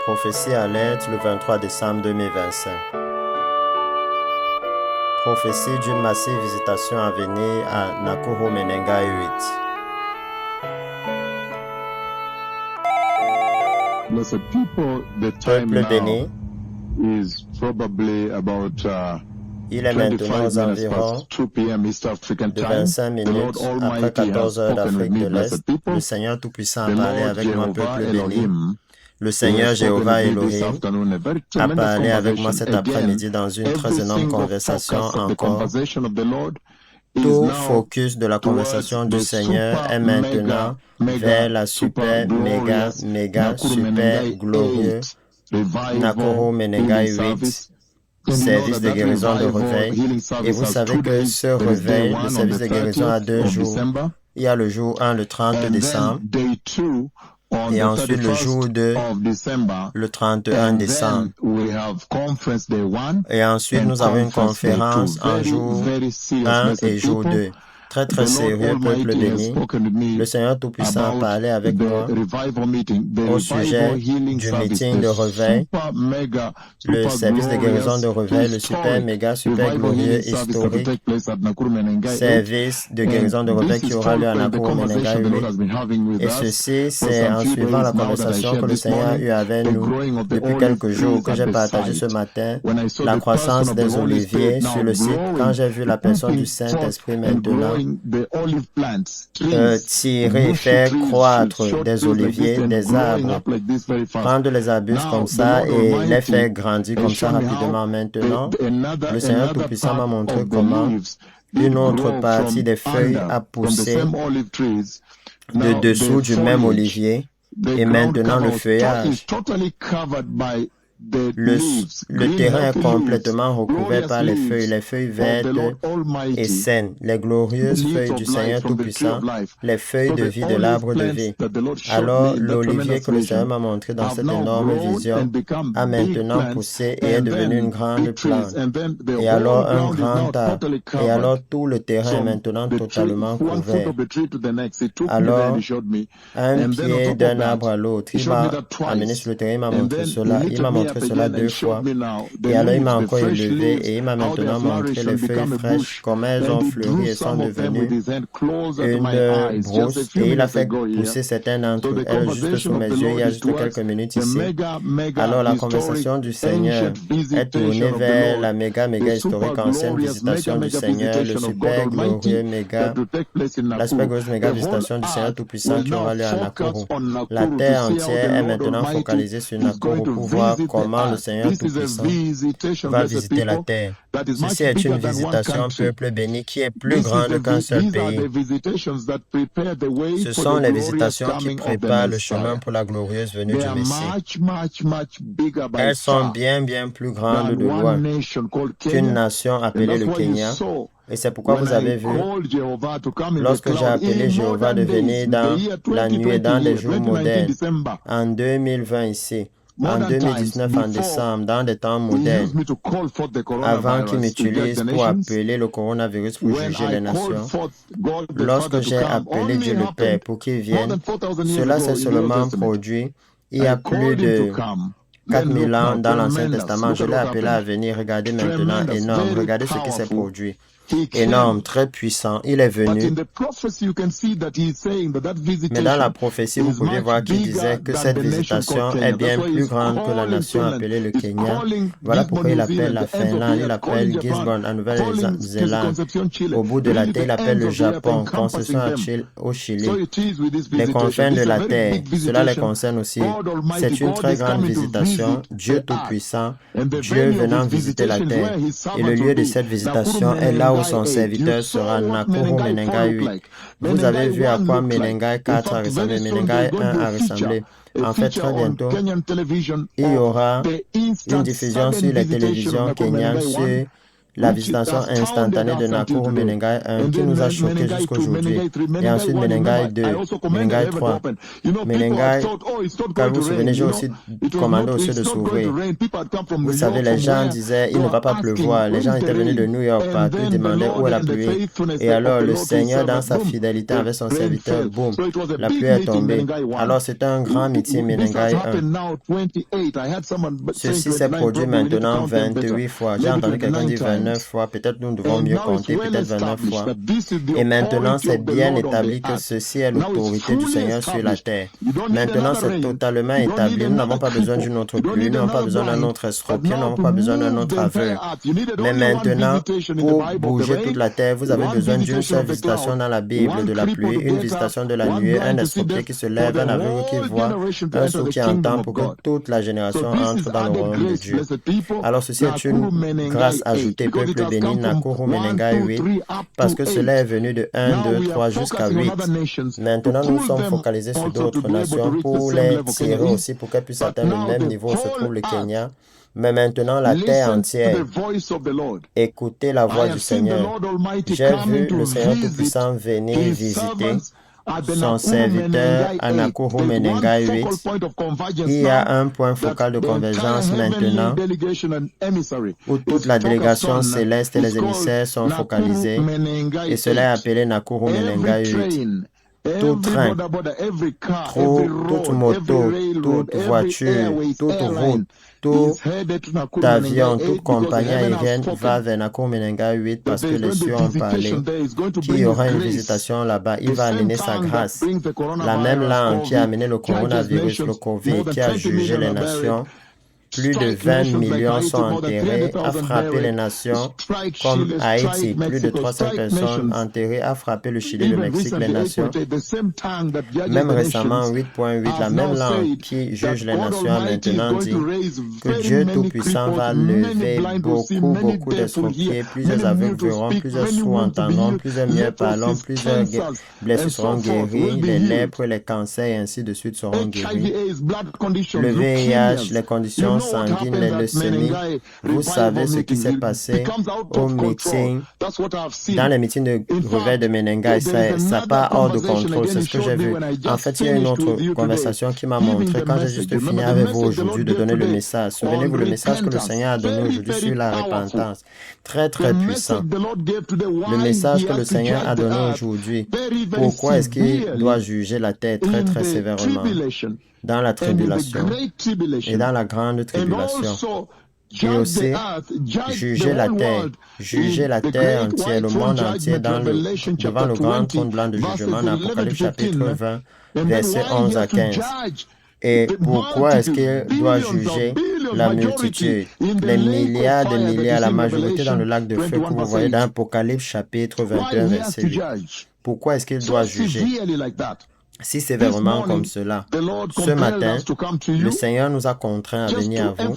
Prophétie alerte le 23 décembre 2025. Prophétie d'une massive visitation à venir à Nakuru Menengai 8. Blessed people, the time Peuple now béni, is probably about il est maintenant 25 aux minutes environs past 2 p.m. East African de time. 25 The minutes Lord après Almighty has 14 heures spoken with d'Afrique me, de l'Est. blessed people. Le Seigneur Tout-Puissant a The parlé Lord avec moi, Jehovah peuple béni. Elohim, Le He Seigneur has spoken Jéhovah with me this Elohim afternoon, a very a tremendous parlé avec moi conversation. cet Again, après-midi dans une très every énorme single conversation focus of the encore. conversation of the Lord is Tout now focus de la towards conversation du the Seigneur super est maintenant vers la super glorious Nakuru super Menengai glorieux 8 Nakuru revival Menengai healing 8 service. And you know service de that guérison de revival réveil. healing Et service vous has savez 2 que days. ce There is day réveil, le 1 on service the de guérison a 30th 2 of jours. December, Il y a le jour 1, le 30 and then décembre, day 2 on et the ensuite le jour 31st 2, of December, le 31 and décembre. then we have conference day 1 Et ensuite, and nous avons une conference day 2. conférence en Very, jour very serious, 1 blessed et jour people. 2. Très, The très Lord sérieux, peuple Almighty has béni. spoken with me Le Seigneur Tout-Puissant a about parlé avec the moi revival meeting, the au revival sujet healing du service, meeting the de réveil, super mega, le super service de guérison de glorious, réveil, le super revival glorieux, healing service that will historique, take place at Nakuru Menengai 8. service de guérison de And réveil this qui is aura lieu à following the Nakuru Menengai conversation the Lord 8. has been having with Et us ceci, for c'est some en few suivant la days now that I conversation que shared le this Seigneur a morning, eue avec the nous growing of the depuis olive quelques jours, trees que at j'ai the partagé ce site. matin, When I saw la the person croissance of the des Holy oliviers Spirit now sur le site. Quand growing, j'ai vu la personne du pumping forth Saint-Esprit and maintenant growing the olive plants, trees, tirer, bushy faire trees, croître short des trees like this, oliviers, and des growing arbres, up like this very fast. prendre les arbustes comme Now, the ça Lord et les faire Almighty grandir has comme ça shown me how rapidement maintenant. Le Seigneur another Tout-Puissant m'a part montré of the comment leaves une did autre grow partie from des feuilles under, a from the poussé same olive trees. de Now, dessous the du même foliage, olivier the et ground maintenant le cover is feuillage. totally covered by the Le, leaves, le green terrain est healthy leaves, complètement recouvert glorious par les leaves feuilles of the vertes Lord et Almighty, saines, les the glorieuses leaves feuilles of du life Seigneur from the tree of Tout-Puissant, life. les feuilles So de the vie de olive l'arbre de plants vie. that the Lord showed Alors, me in that l'olivier tremendous que le Seigneur vision m'a montré dans have cette now énorme grown vision and become a big maintenant plants, poussé et est and devenu une then grande big trees, plante. and then the Et whole alors, un ground is now grand arbre. totally Et alors, covered. tout le terrain est From maintenant the tree, totalement 1 foot couvert. of the tree to the next. He took me there and Alors, he showed me. un And then on pied top of d'un that, arbre à l'autre. he Il showed me m'a that amené sur twice. le terrain, il m'a And montré then he cela. Il lifted m'a me montré up cela again and 2 showed fois. me now the Et alors, il leaves, m'a the encore fresh élevé leaves, et il m'a how they maintenant have montré flourished les and feuilles become a fraîches, bush. comment elles And ont he fleuri drew et sont some of them with devenues his hand closer to une my eyes just a brousse. few Et il a minutes fait ago here. pousser certains d'entre So the elles juste sous conversation of mes the yeux il y Lord a is juste towards quelques minutes the ici. mega Alors, la historic conversation du Seigneur ancient est tournée visitation of the vers la Lord, méga the historique super ancienne glorious visitation du mega Seigneur, le visitation of God super glorieux Almighty méga, that will take place in la super Nakuru. glorieuse méga The whole visitation du Seigneur earth Tout-Puissant will qui now aura lieu à focus Nakuru. on La Nakuru to terre see how the entière est Lord maintenant Almighty focalisée sur is going Nakuru to pour voir visit the comment le earth. Seigneur This is a Tout-Puissant visitation, va blessed visiter la people, terre. that is much Ceci est une bigger than one visitation, country. peuple béni, qui est plus grande qu'un seul These are the pays. visitations that prepare the way Ce for sont the les glorious visitations qui coming of the préparent le chemin Messiah. pour la glorieuse venue They du are Messie. much bigger by Elles sont far bien plus grandes than de one loin nation called qu'une Kenya. nation And appelée that's le why you Kenya. saw Et c'est pourquoi when vous I avez vu, called Jehovah to come in the lorsque j'ai cloud appelé in Jéhovah de modern days, venir in the dans year la nuit et 2020 dans des here, jours 2019 modernes, December, en 2020 ici, en modern times 2019 en before décembre, dans des temps he modernes, used me to call forth the avant qu'il coronavirus to judge m'utilise the pour nations. appeler le coronavirus pour When juger I les called nations. forth God the Lorsque Father to j'ai come, appelé only Dieu le Père happened pour qu'il more vienne, than 4,000 years cela ago s'est in the Old seulement Testament. produit il y I a called plus him to de come. Then 4000 look ans now, dans l'Ancien tremendous. Testament. Look Je at l'ai what appelé à happened. venir. Regardez maintenant, Tremendous, énorme. very Regardez ce qui s'est powerful. produit. He Énorme, came. très puissant. Il est But venu. in the prophecy, you can see that he is saying that Mais dans la visitation prophétie, vous is pouviez much voir qu'il bigger disait que than cette the nation called visitation est Kenya. That's bien why plus he's grande que la calling nation Finland. appelée le He's Kenya. calling Voilà Gisborne, pourquoi il New appelle Zealand, la the ends of the Finlande, il earth, calling appelle Japan, Gisborne en calling Queen Nouvelle-Zélande. Concepcion, Chile, Au bout de la really terre, il the appelle ends le of the earth, Japon, encompassing Concession them. au So Chili. it is with this Les visitation. confins This de is a la very terre, big cela les visitation. concerne aussi. God Almighty, C'est une God très is grande coming to visitation. visit Dieu the earth. Tout-Puissant, And the Dieu venue of venant his visiter la visitation is terre. where his Et le servants will lieu de be. cette Nakuru visitation est là où son Menengai 8. You serviteur saw sera, what Nakuru Menengai 4 Menengai looked 8. like. Vous avez Menengai vu à 1 quoi looked like. Menengai In 4 a fact, ressemblé, very soon there is Menengai going 1 to be a a ressemblé. En fait, feature très on bientôt, Kenyan television il y of aura the une instant diffusion sudden sur les visitation of télévisions Nakuru kenyanes Menengai 1. sur la visitation instantanée de Nakuru Menengai 1 qui nous a choqués jusqu'aujourd'hui. Et ensuite Menengai 2, Menengai 3, Menengai, car vous vous souvenez, j'ai aussi commandé aussi de s'ouvrir. Vous savez, les gens disaient, il ne va pas pleuvoir. Les gens étaient venus de New York partout, ils demandaient où est la pluie. Et alors le Seigneur, dans sa fidélité avec son serviteur, boum, la pluie est tombée. Alors c'est un grand meeting Menengai 1. Ceci s'est produit maintenant 28 fois. J'ai entendu quelqu'un dire 29 fois. Peut-être nous devons mieux compter, peut-être 29 fois. Et maintenant, c'est bien établi que ceci est l'autorité du Seigneur sur la terre. Maintenant, c'est totalement établi. Nous n'avons pas besoin d'une autre pluie, nous n'avons pas besoin d'un autre estropié, nous n'avons pas besoin d'un autre aveugle. Mais maintenant, pour bouger toute la terre, vous avez besoin d'une seule visitation dans la Bible de la pluie, une visitation de la nuée, un estropié qui se lève, un aveugle qui voit, un sourd qui entend pour que toute la génération entre dans le royaume de Dieu. Alors ceci est une grâce ajoutée, peuple béni, Nakuru Menengai 8, parce que cela est venu de 1, 2, 3 jusqu'à 8. Maintenant, nous sommes focalisés sur d'autres nations pour les tirer aussi, pour qu'elles puissent atteindre le même niveau où se trouve le Kenya. Mais maintenant, la terre entière, écoutez la voix du Seigneur. J'ai vu le Seigneur Tout-Puissant venir visiter son serviteur à Nakuru Menengai 8. Il y a un point focal de convergence maintenant où toute la délégation céleste et les émissaires sont focalisés et cela est appelé Nakuru Menengai 8. Tout train, toute moto, toute voiture, toute route, tout avion, toute compagnie aérienne va vers Nakuru Menengai 8 parce que les cieux ont parlé qu'il y aura une visitation là-bas. Il va amener sa grâce. La même langue qui a amené le coronavirus, le COVID, qui a jugé les nations. Plus de 20 millions sont enterrés, a frappé les nations comme Haïti. Plus de 300 personnes enterrées, a frappé le Chili, le Mexique, les nations. Même récemment, 8.8, la même langue qui juge les nations a maintenant dit que Dieu Tout-Puissant va lever beaucoup d'estropiés, plusieurs aveugles verront, plusieurs sourds entendront, plusieurs muets parleront, plusieurs blessés seront guéris, les lèpres, les cancers et ainsi de suite seront guéris. Le VIH, les conditions sanguine, les leucémies. Vous savez ce qui s'est passé au meeting, dans les meetings de réveil de Menengai. Ça part hors de contrôle, c'est ce que j'ai vu. En fait, il y a une autre conversation qui m'a montré, quand j'ai juste fini avec vous aujourd'hui de donner le message. Souvenez-vous, le message que le Seigneur a donné aujourd'hui sur la repentance. Très puissant. Le message que le Seigneur a donné aujourd'hui. Pourquoi est-ce qu'il doit juger la terre très sévèrement? Dans la tribulation et dans la grande tribulation. Et aussi, juger la terre entière, le monde entier devant le grand trône blanc de jugement dans Apocalypse chapitre 20, versets 11 à 15. Et pourquoi est-ce qu'il doit juger la multitude, les milliards de milliards, la majorité dans le lac de feu que vous voyez dans Apocalypse chapitre 21, verset 8? Pourquoi est-ce qu'il doit juger si sévèrement comme cela? Ce matin, le Seigneur nous a contraints à venir à vous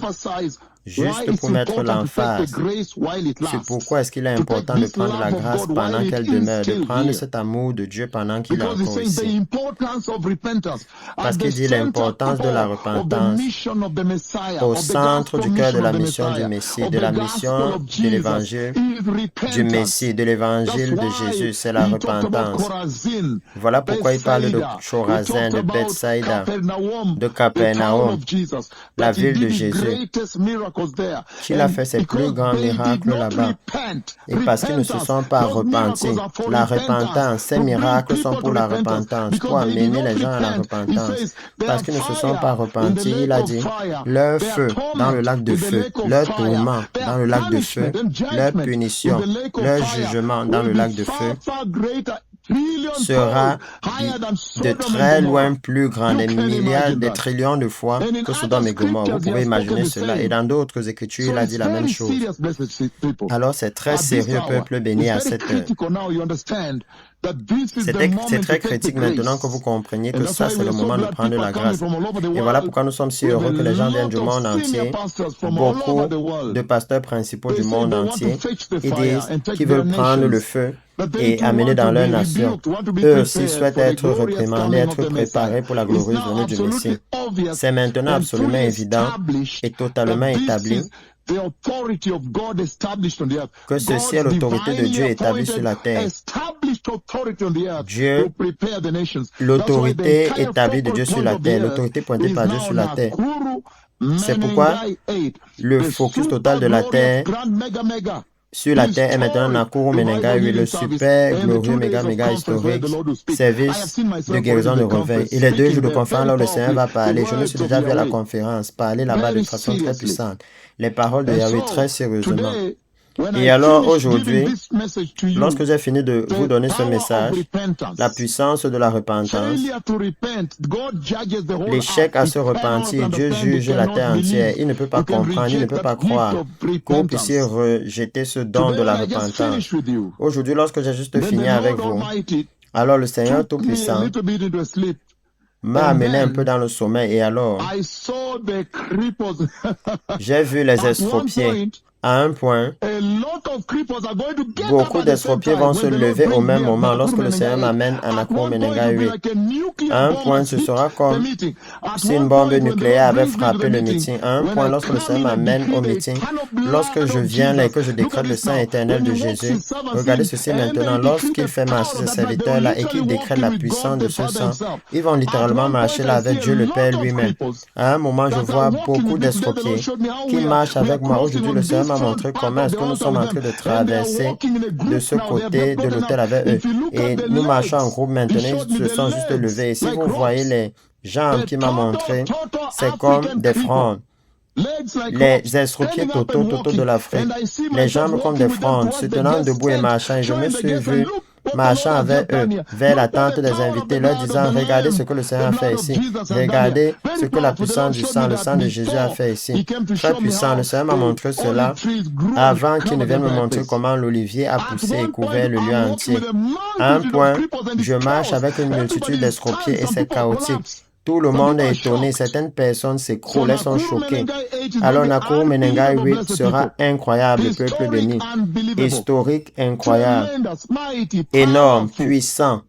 juste pour mettre l'emphase sur pourquoi est-ce qu'il est important de prendre la grâce pendant qu'elle demeure, de prendre cet amour de Dieu pendant qu'il est encore ici. Parce qu'il dit l'importance de la repentance au centre du cœur de la mission du Messie, de la mission de l'évangile du Messie, de l'évangile de Jésus, c'est la repentance. Voilà pourquoi il parle de Chorazin, de Bethsaïda, de Capernaum, la ville de Jésus, qu'il a fait ses plus grands miracles là-bas. Et parce qu'ils ne se sont pas repentis. La repentance, ces miracles sont pour la repentance, pour amener les gens à la repentance. Parce qu'ils ne se sont pas repentis, il a dit, leur feu dans le lac de feu, leur tourment dans le lac de feu, leur punition, leur jugement dans le lac de feu sera de très loin plus grand, des milliards, des trillions de fois que Sodome et Gomorrhe. Vous pouvez imaginer cela. Et dans d'autres écritures, il a dit la même chose. Alors c'est très sérieux, peuple béni, à cette heure. C'est très critique maintenant que vous compreniez que ça, c'est le moment de prendre la grâce. Et voilà pourquoi nous sommes si heureux que les gens viennent du monde entier. Beaucoup de pasteurs principaux du monde entier, ils disent qu'ils veulent prendre le feu et amener dans leur nation. Eux aussi souhaitent être réprimandés, être préparés pour la glorieuse venue du Messie. C'est maintenant absolument évident et totalement établi the authority of God established on the earth. que ceci est God's l'autorité de Dieu divinely établie sur la appointed, terre. established authority on the earth Dieu, to prepare the nations. l'autorité That's why the établie de entire Dieu sur focal la point of the terre, earth l'autorité pointée is par Dieu now sur la terre. Nakuru C'est pourquoi Menengai 8, le the focus super total de la glorious terre grand mega sur la terre est maintenant Nakuru Menengai 8, le super glorieux méga historique service de guérison de réveil. Et les 2 jours de conférence là où le Seigneur va parler, je me suis déjà vu à la conférence parler là-bas de façon très puissante. Les paroles de Yahweh très sérieusement. Et alors aujourd'hui, lorsque j'ai fini de vous donner ce message, la puissance de la repentance, l'échec à se repentir, Dieu juge la terre entière. Il ne peut pas comprendre, il ne peut pas croire que vous puissiez rejeter ce don de la repentance. Aujourd'hui, lorsque j'ai juste fini avec vous, alors le Seigneur Tout-Puissant m'a amené un peu dans le sommeil et alors j'ai vu les estropiés. À un point, beaucoup d'estropiés vont se lever au même moment lorsque le Seigneur m'amène à Nakuru Menengai 8. À un point, ce sera comme si une bombe nucléaire avait frappé le meeting. À un point, lorsque le Seigneur m'amène au meeting, lorsque je viens là et que je décrète le sang éternel de Jésus, regardez ceci maintenant, lorsqu'il fait marcher ses serviteurs-là et qu'il décrète la puissance de ce sang, ils vont littéralement marcher là avec Dieu le Père lui-même. À un moment, je vois beaucoup d'estropiés qui marchent avec moi. Aujourd'hui, le Seigneur m'a montré comment est-ce que nous sommes en train de traverser de ce côté de l'hôtel avec eux. Et nous marchons en groupe maintenant, ils se sont juste levés. Et si vous voyez les jambes qu'il m'a montré, c'est comme des frondes. Les estropiés totaux de l'Afrique, les jambes comme des frondes, se tenant debout et marchant. Et je me suis vu marchant avec eux vers la tente des invités, leur disant, regardez ce que le Seigneur a fait ici. Regardez ce que la puissance du sang, le sang de Jésus a fait ici. Très puissant, le Seigneur m'a montré cela avant qu'il ne vienne me montrer comment l'olivier a poussé et couvert le lieu entier. À un point, je marche avec une multitude d'estropiés et c'est chaotique. Tout le monde est étonné, certaines personnes s'écroulent, elles sont choquées. Alors Nakuru Menengai 8 sera incroyable, le peuple béni. Historique, incroyable, énorme, puissant.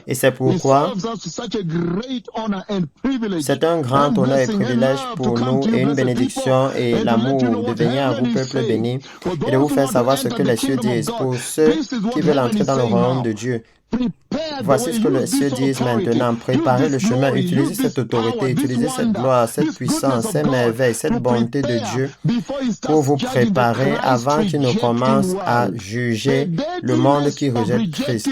Et c'est pourquoi c'est un grand honneur et privilège pour nous et une bénédiction et l'amour de venir à vous, peuple béni, et de vous faire savoir ce que les cieux disent. Pour ceux qui veulent entrer dans le royaume de Dieu, voici ce que les cieux disent maintenant. Préparez le chemin, utilisez cette autorité, utilisez cette gloire, cette puissance, ces merveilles, cette bonté de Dieu pour vous préparer avant qu'il ne commence à juger le monde qui rejette Christ.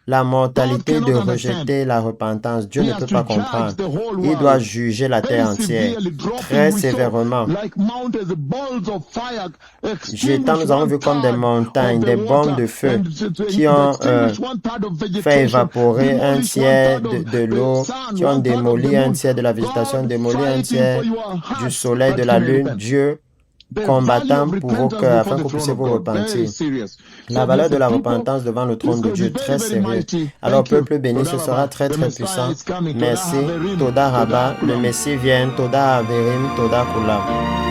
La mortalité de rejeter la repentance, Dieu ne peut pas comprendre. Il doit juger la terre entière très sévèrement. Jetant, nous avons vu comme des montagnes, des bombes de feu qui ont fait évaporer un tiers de l'eau, qui ont démoli un tiers de la végétation, démoli un tiers du soleil, de la lune. Dieu combattant pour vos cœurs afin que vous puissiez vous repentir. La valeur de la repentance devant le trône de Dieu, très sérieux. Alors, peuple béni, ce sera très très puissant. Merci. Toda Rabba, le Messie vient. Toda Averim, Toda Kula.